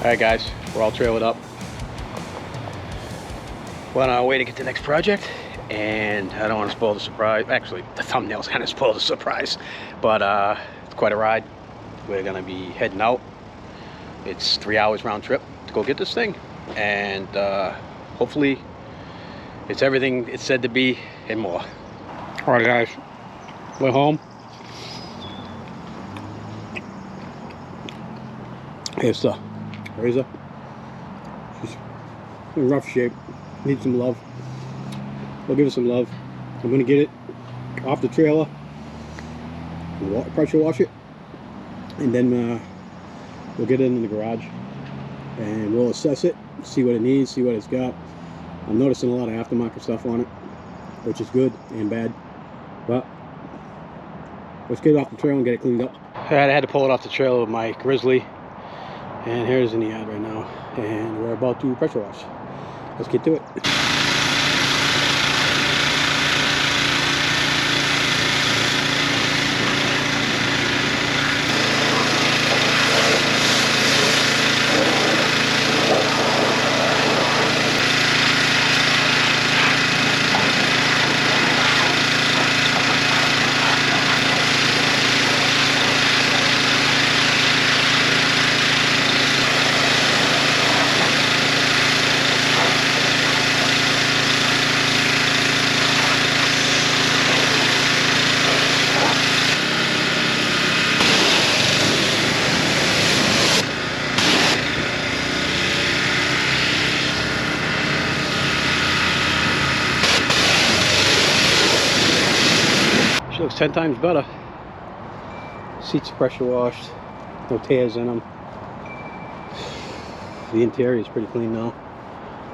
Alright guys, we're all trailered up. We're on our way to get to the next project, and I don't want to spoil the surprise. Actually, the thumbnail's kind of spoiled the surprise, but it's quite a ride. We're gonna be heading out. It's 3 hours round trip to go get this thing, and hopefully it's everything it's said to be and more. Alright guys, we're home. Here's the razor. She's in rough shape. Needs some love. We'll give it some love. I'm gonna get it off the trailer, pressure wash it, and then we'll get it in the garage and we'll assess it, see what it needs, see what it's got. I'm noticing a lot of aftermarket stuff on it, which is good and bad, but let's get it off the trailer and get it cleaned up. I had to pull it off the trailer with my Grizzly, and here's in the yard right now, and we're about to pressure wash. Let's get to it. She looks 10 times better. Seats are pressure washed, no tears in them. The interior is pretty clean now.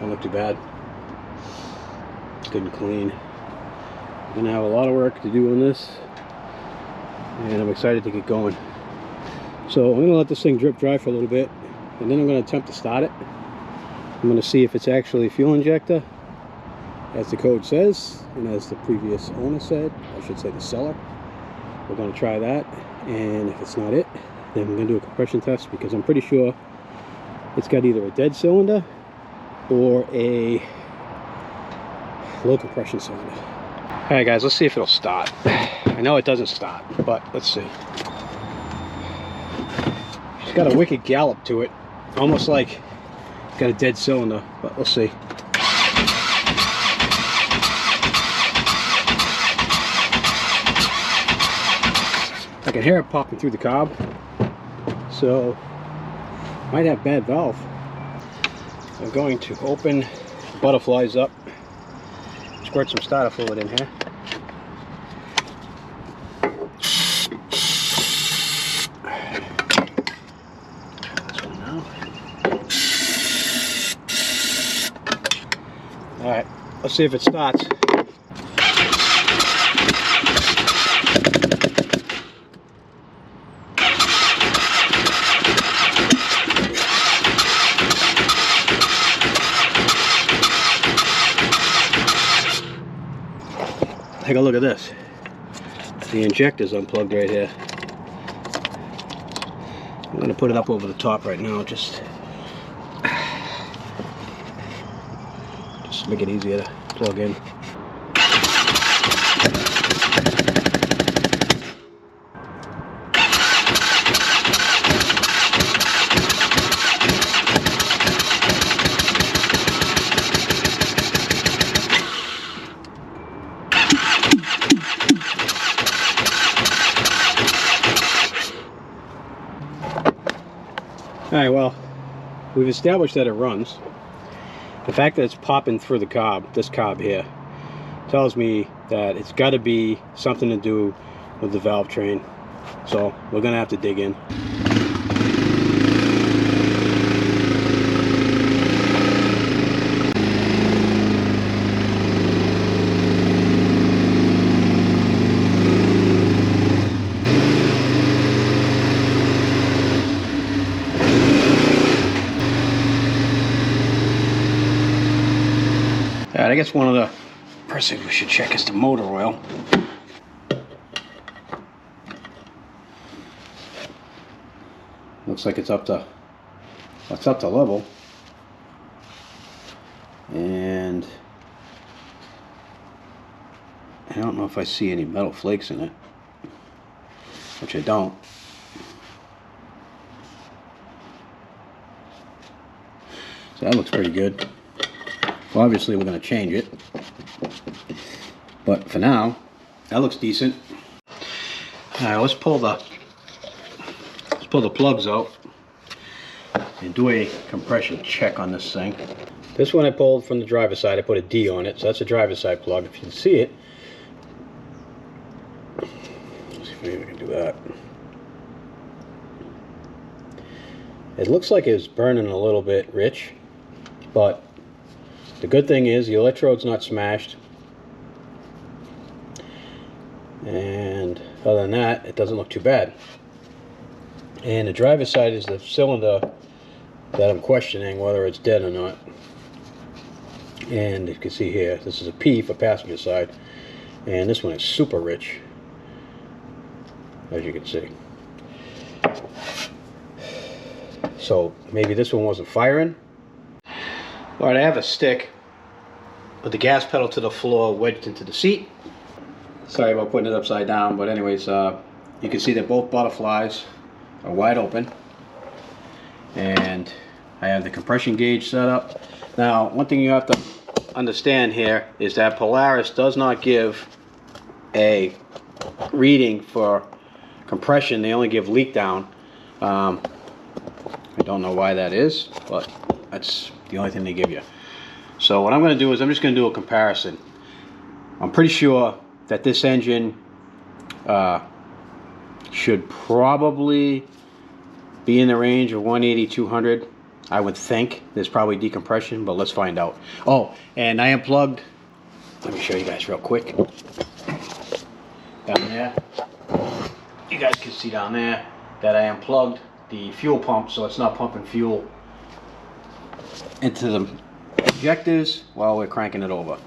Don't look too bad. It's good and clean. I'm gonna have a lot of work to do on this, and I'm excited to get going. So I'm gonna let this thing drip dry for a little bit, and then I'm gonna attempt to start it. I'm gonna see if it's actually a fuel injector, as the code says, and as the previous owner said, I should say the seller. We're going to try that, and if it's not it, then we're going to do a compression test, because I'm pretty sure it's got either a dead cylinder or a low compression cylinder. Alright guys, let's see if it'll start. I know it doesn't start, but let's see. It's got a wicked gallop to it, almost like it's got a dead cylinder, but we'll see. I can hear it popping through the cob, so might have bad valve. I'm going to open the butterflies up, squirt some starter fluid in here. This one now. All right, let's see if it starts. Take a look at this. The injector's unplugged right here. I'm going to put it up over the top right now, just make it easier to plug in. Alright, well, we've established that it runs. The fact that it's popping through the cob, this cob here, tells me that it's got to be something to do with the valve train. So we're going to have to dig in. Alright, I guess one of the first things we should check is the motor oil. Looks like it's up to It's up to level, and I don't know if I see any metal flakes in it, which I don't. So that looks pretty good. Well, obviously we're going to change it, but for now that looks decent. All right, let's pull the plugs out and do a compression check on this thing. This one I pulled from the driver's side. I put a D on it, so that's a driver's side plug. If you can see it, let's see if maybe we can do that. It looks like it's burning a little bit rich, but the good thing is the electrode's not smashed, and other than that, it doesn't look too bad. And the driver's side is the cylinder that I'm questioning whether it's dead or not. And you can see here, this is a P for passenger side, and this one is super rich, as you can see. So maybe this one wasn't firing. All right, I have a stick with the gas pedal to the floor wedged into the seat. Sorry about putting it upside down, but anyways, you can see that both butterflies are wide open, and I have the compression gauge set up. Now, one thing you have to understand here is that Polaris does not give a reading for compression. They only give leak down. I don't know why that is, but that's the only thing they give you. So what I'm going to do is I'm just going to do a comparison. I'm pretty sure that this engine should probably be in the range of 180, 200. I would think there's probably decompression, but let's find out. Oh, and I unplugged, let me show you guys real quick. Down there, you guys can see down there that I unplugged the fuel pump, so it's not pumping fuel into the injectors while we're cranking it over.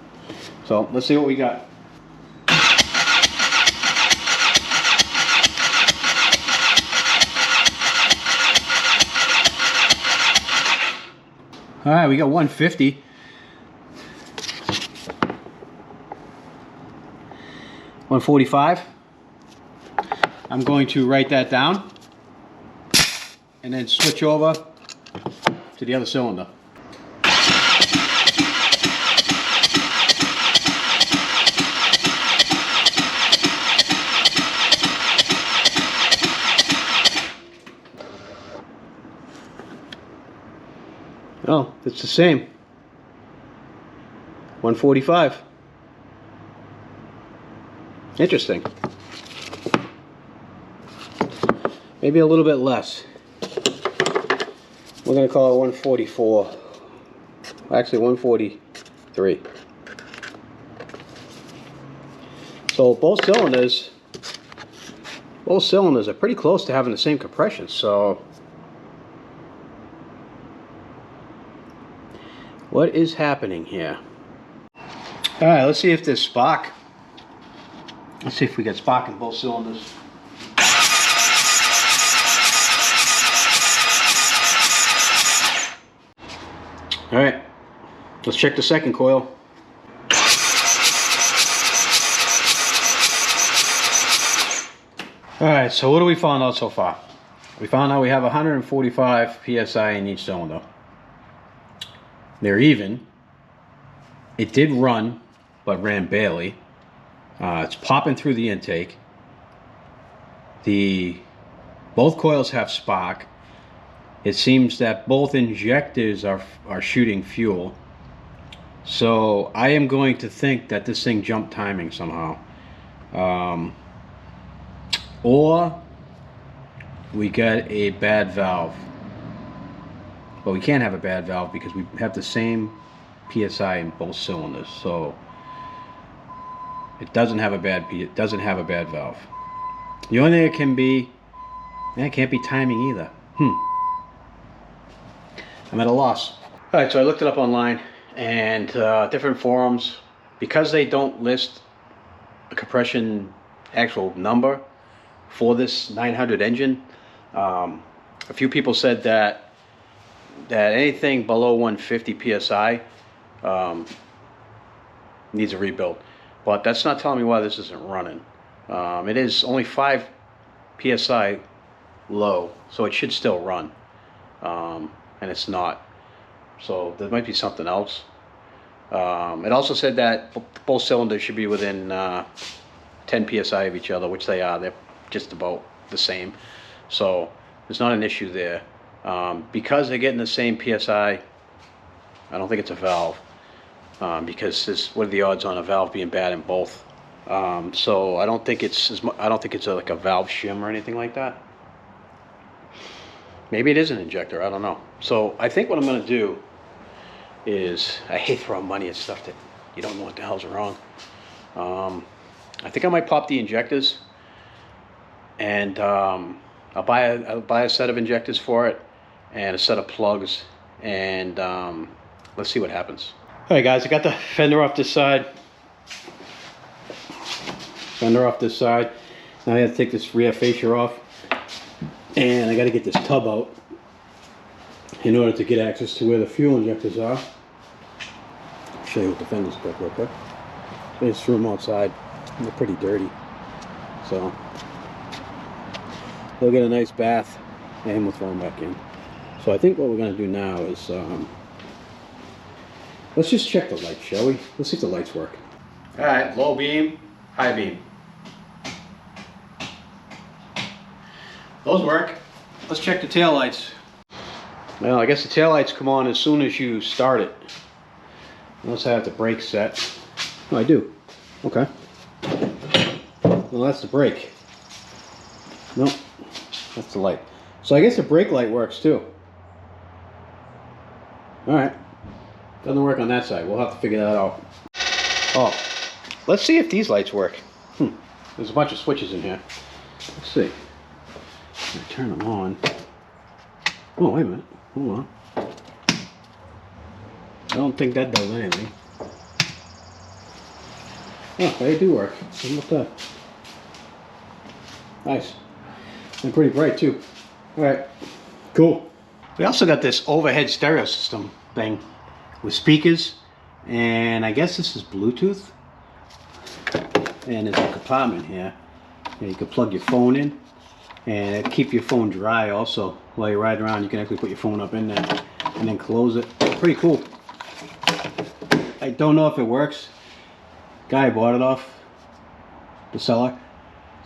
So let's see what we got. All right, we got 150. $145. I'm going to write that down and then switch over to the other cylinder. Oh, it's the same. 145. Interesting. Maybe a little bit less. We're going to call it 144. Actually, 143. So both cylinders are pretty close to having the same compression. So what is happening here? All right, let's see if there's spark. Let's see if we get spark in both cylinders. All right, let's check the second coil. All right, so what do we find out so far? We found out we have 145 PSI in each cylinder. They're even. It did run, but ran barely. It's popping through the intake. Both coils have spark. It seems that both injectors are shooting fuel. So I am going to think that this thing jumped timing somehow. Or we got a bad valve. But we can't have a bad valve because we have the same PSI in both cylinders. So it doesn't have a bad valve. The only thing it can be, it can't be timing either. I'm at a loss. All right, so I looked it up online and different forums, because they don't list a compression actual number for this 900 engine. A few people said that that anything below 150 psi needs a rebuild. But that's not telling me why this isn't running. It is only 5 psi low, so it should still run, and it's not. So there might be something else. It also said that both cylinders should be within 10 psi of each other, which they are. They're just about the same, so there's not an issue there. Because they're getting the same psi, I don't think it's a valve, because what are the odds on a valve being bad in both? So I don't think it's like a valve shim or anything like that. Maybe it is an injector, I don't know. So I think what I'm going to do is, I hate throwing money at stuff that you don't know what the hell's wrong. I think I might pop the injectors, and I'll buy a set of injectors for it and a set of plugs, and let's see what happens. All right, guys, I got the fender off this side. Now I have to take this rear fascia off, and I got to get this tub out in order to get access to where the fuel injectors are. I'll show you what the fenders look like real quick. There's room outside. They're pretty dirty, so they'll get a nice bath and we'll throw them back in. So I think what we're going to do now is let's just check the lights, shall we? Let's see if the lights work. All right, low beam, high beam. Those work. Let's check the tail lights. Well, I guess the tail lights come on as soon as you start it. Unless I have the brake set. Oh, I do. Okay. Well, that's the brake. Nope. That's the light. So I guess the brake light works too. Alright. Doesn't work on that side. We'll have to figure that out. Oh. Let's see if these lights work. There's a bunch of switches in here. Let's see. I turn them on. Oh, wait a minute. Hold on. I don't think that does anything. Oh, they do work. Look at that. Nice. And pretty bright too. Alright. Cool. We also got this overhead stereo system thing with speakers, and I guess this is Bluetooth. And there's a compartment here. And you can plug your phone in, and it'll keep your phone dry also. While you're riding around, you can actually put your phone up in there and then close it. Pretty cool. I don't know if it works. Guy bought it off, the seller,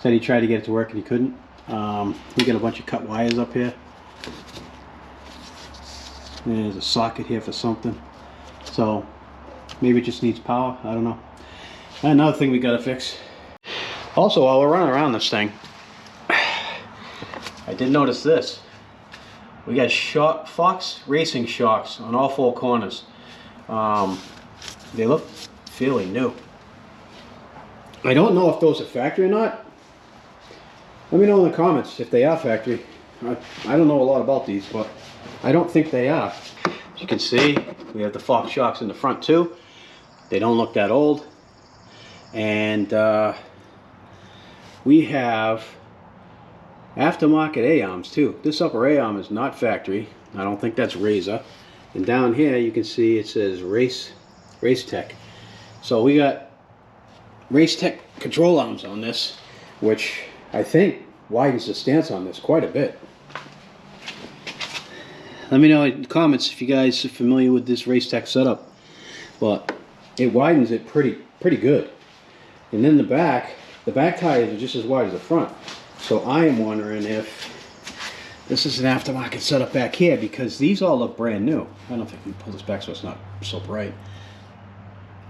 said he tried to get it to work and he couldn't. We got a bunch of cut wires up here. And there's a socket here for something. So maybe it just needs power, I don't know. And another thing we gotta fix. Also, while we're running around this thing, I did notice this. We got Fox racing shocks on all 4 corners. They look fairly new. I don't know if those are factory or not. Let me know in the comments if they are factory. I don't know a lot about these, but I don't think they are. As you can see, we have the Fox shocks in the front too. They don't look that old. And we have aftermarket A-arms too. This upper A-arm is not factory. I don't think that's Razor. And down here you can see it says Race Tech. So we got Race Tech control arms on this, which I think widens the stance on this quite a bit. Let me know in the comments if you guys are familiar with this Race Tech setup, but it widens it pretty good. And then the back tires are just as wide as the front. So I am wondering if this is an aftermarket setup back here, because these all look brand new. I don't know if I can pull this back so it's not so bright.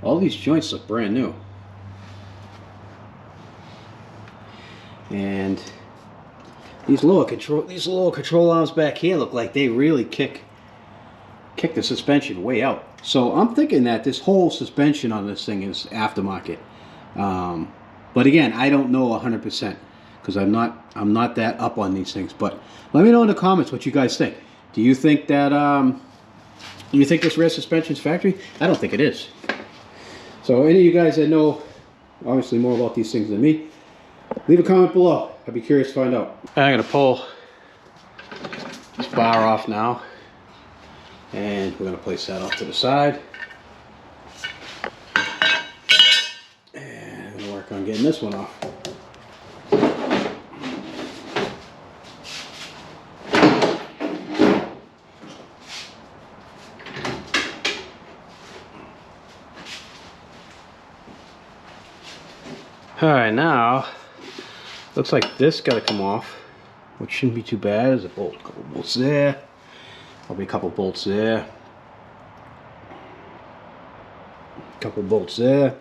All these joints look brand new. And these lower control arms back here look like they really kick the suspension way out. So I'm thinking that this whole suspension on this thing is aftermarket. But again, I don't know 100% because I'm not that up on these things. But let me know in the comments what you guys think. Do you think that you think this rear suspension is factory? I don't think it is. So any of you guys that know obviously more about these things than me, leave a comment below. I'd be curious to find out. I'm going to pull this bar off now. And we're going to place that off to the side. And we'll work on getting this one off. Alright, now looks like this got to come off, which shouldn't be too bad. There's a bolt, a couple bolts there, probably a couple bolts there, a couple bolts there.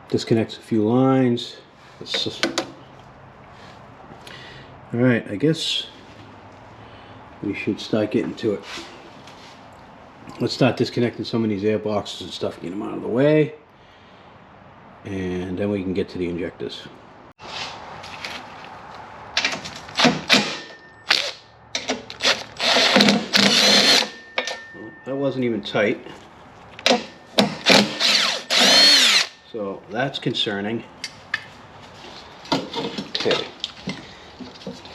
Disconnects a few lines. Alright, I guess we should start getting to it. Let's start disconnecting some of these air boxes and stuff, get them out of the way. And then we can get to the injectors. Well, that wasn't even tight. So that's concerning. Okay.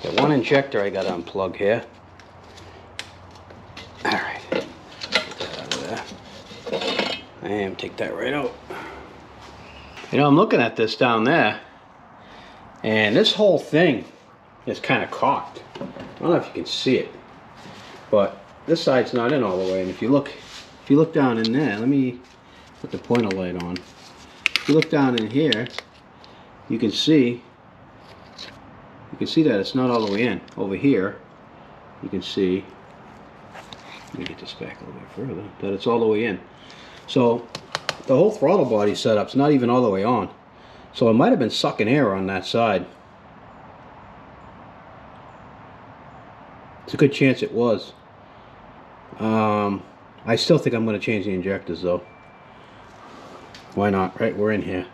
Got one injector I got to unplug here. Alright. Get that out of there. And take that right out. You know, I'm looking at this down there, and this whole thing is kind of cocked. I don't know if you can see it, but this side's not in all the way. And if you look down in there, let me put the pointer light on. If you look down in here, you can see that it's not all the way in. Over here, you can see. Let me get this back a little bit further. That it's all the way in. So the whole throttle body setup's not even all the way on. So it might have been sucking air on that side. It's a good chance it was. I still think I'm going to change the injectors though. Why not, right? We're in here.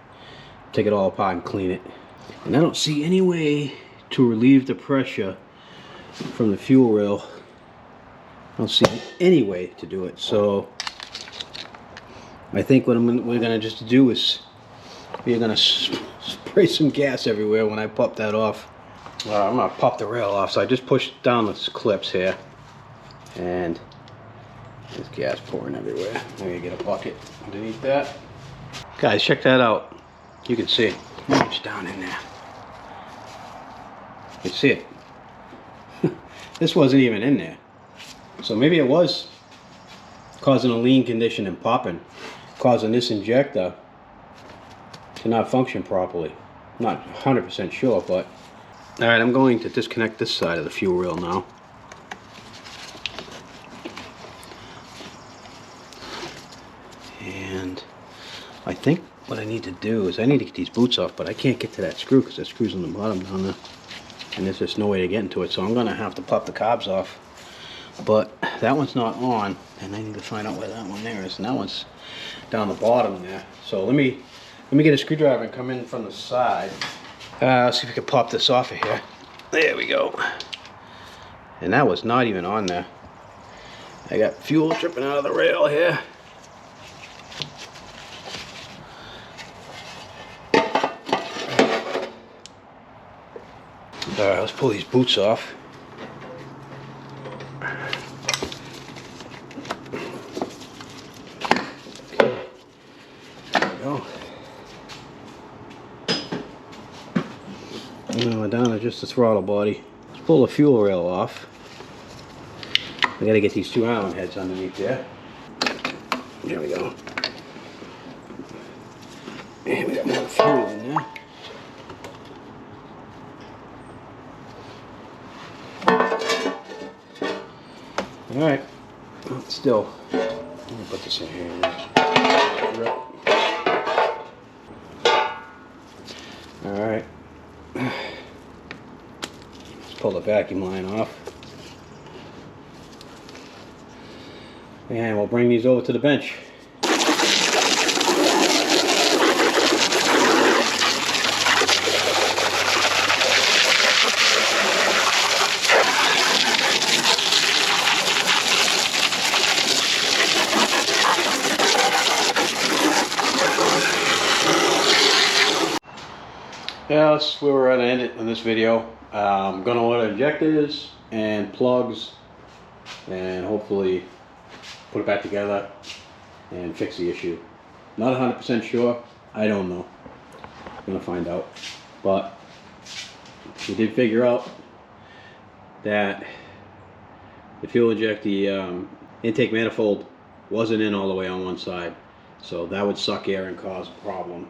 Take it all apart and clean it. And I don't see any way to relieve the pressure from the fuel rail. I don't see any way to do it. So I think what we're going to just do is we're going to spray some gas everywhere when I pop that off. I'm going to pop the rail off. So I just pushed down the clips here. And there's gas pouring everywhere. Maybe get a bucket underneath that. Guys, check that out. You can see it. It's down in there. You can see it. This wasn't even in there. So maybe it was causing a lean condition and popping, causing this injector to not function properly. Not 100% sure, but alright, I'm going to disconnect this side of the fuel rail now. And I think what I need to do is I need to get these boots off, but I can't get to that screw because that screw's on the bottom down there. And there's just no way to get into it, so I'm going to have to pop the cobs off. But that one's not on, and I need to find out where that one there is. And that one's down the bottom there. So let me get a screwdriver and come in from the side. Let's see if we can pop this off of here. There we go. And that was not even on there. I got fuel dripping out of the rail here. Alright, let's pull these boots off. Okay. There we go. Now we're down to just the throttle body. Let's pull the fuel rail off. I gotta get these two Allen heads underneath there. There we go. And we got more fuel in there. Alright, still, let me put this in here. Alright, let's pull the vacuum line off. And we'll bring these over to the bench. Yeah, that's where we're going to end it in this video. I'm going to order injectors and plugs and hopefully put it back together and fix the issue. Not 100% sure. I don't know. I'm gonna find out. But we did figure out that the fuel inject, the intake manifold wasn't in all the way on one side, so that would suck air and cause a problem.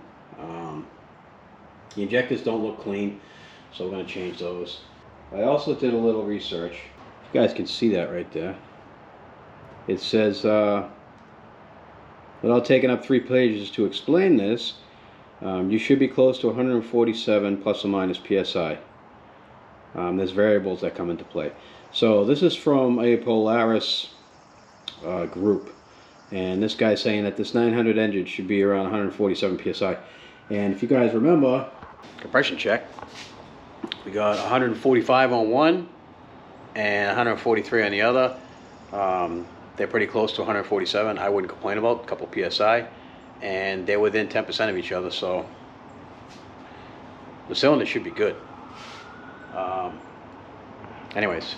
The injectors don't look clean, so we're going to change those. I also did a little research. You guys can see that right there. It says, without taking up 3 pages to explain this, you should be close to 147 plus or minus psi. There's variables that come into play. So this is from a Polaris group, and this guy's saying that this 900 engine should be around 147 psi. And if you guys remember, compression check, we got 145 on one and 143 on the other. They're pretty close to 147. I wouldn't complain about a couple psi, and they're within 10% of each other, so the cylinder should be good. Anyways,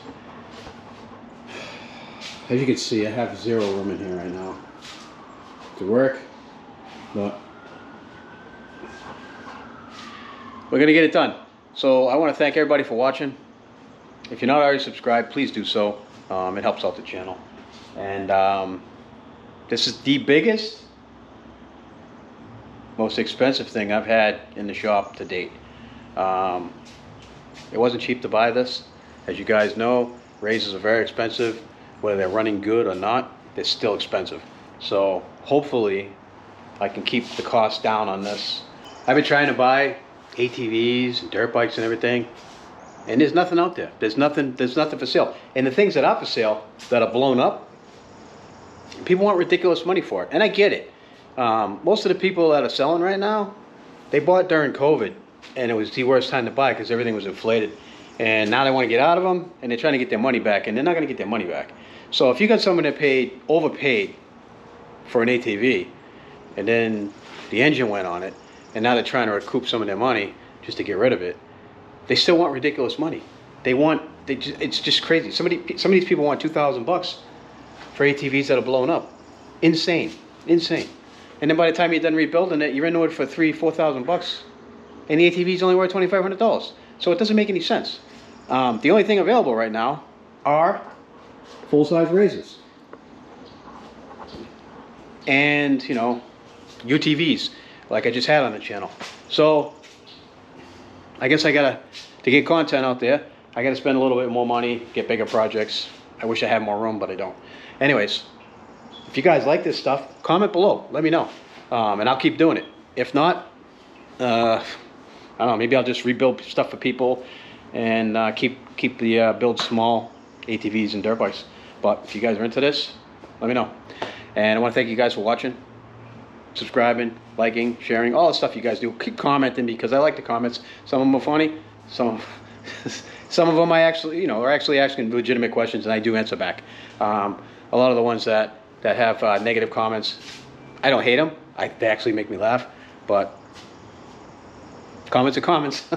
as you can see, I have zero room in here right now to work, but we're gonna get it done. So I want to thank everybody for watching. If you're not already subscribed, please do so. It helps out the channel. And this is the biggest, most expensive thing I've had in the shop to date. It wasn't cheap to buy this. As you guys know, razors are very expensive. Whether they're running good or not, they're still expensive. So hopefully I can keep the cost down on this. I've been trying to buy ATVs and dirt bikes and everything, and there's nothing out there. There's nothing for sale. And the things that are for sale that are blown up, people want ridiculous money for it, and I get it. Most of the people that are selling right now, they bought during COVID, and it was the worst time to buy because everything was inflated. And now they want to get out of them, and they're trying to get their money back, and they're not going to get their money back. So if you got someone that overpaid for an ATV, and then the engine went on it, and now they're trying to recoup some of their money just to get rid of it, they still want ridiculous money. It's just crazy. Some of these people want $2,000 for ATVs that are blown up. Insane. And then by the time you're done rebuilding it, you're into it for $3,000-4,000, and the ATV's only worth $2,500. So it doesn't make any sense. The only thing available right now are full-size razors and, you know, UTVs like I just had on the channel. So I guess to get content out there, I gotta spend a little bit more money, get bigger projects. I wish I had more room, but I don't. Anyways, if you guys like this stuff, comment below, let me know, and I'll keep doing it. If not, I don't know, maybe I'll just rebuild stuff for people and keep the build small ATVs and dirt bikes. But if you guys are into this, let me know. And I want to thank you guys for watching, subscribing, liking, sharing, all the stuff you guys do. Keep commenting because I like the comments. Some of them are funny. Some of them I actually, are actually asking legitimate questions, and I do answer back. A lot of the ones that have negative comments, I don't hate them. They actually make me laugh, but comments are comments.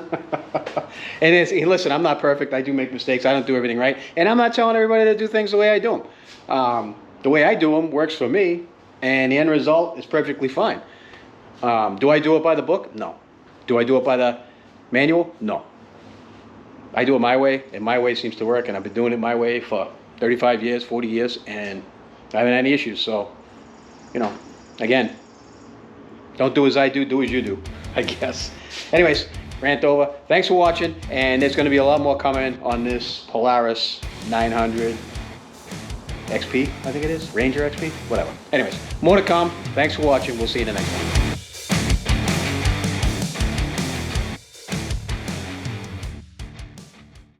And listen, I'm not perfect. I do make mistakes. I don't do everything right. And I'm not telling everybody to do things the way I do them. The way I do them works for me, and the end result is perfectly fine. Do I do it by the book? No. Do I do it by the manual? No. I do it my way, and my way seems to work, and I've been doing it my way for 35 years, 40 years, and I haven't had any issues. So, again, don't do as I do, do as you do, I guess. Anyways, rant over. Thanks for watching, and there's going to be a lot more coming on this Polaris 900 XP, I think it is. Ranger XP? Whatever. Anyways, more to come. Thanks for watching. We'll see you in the next one.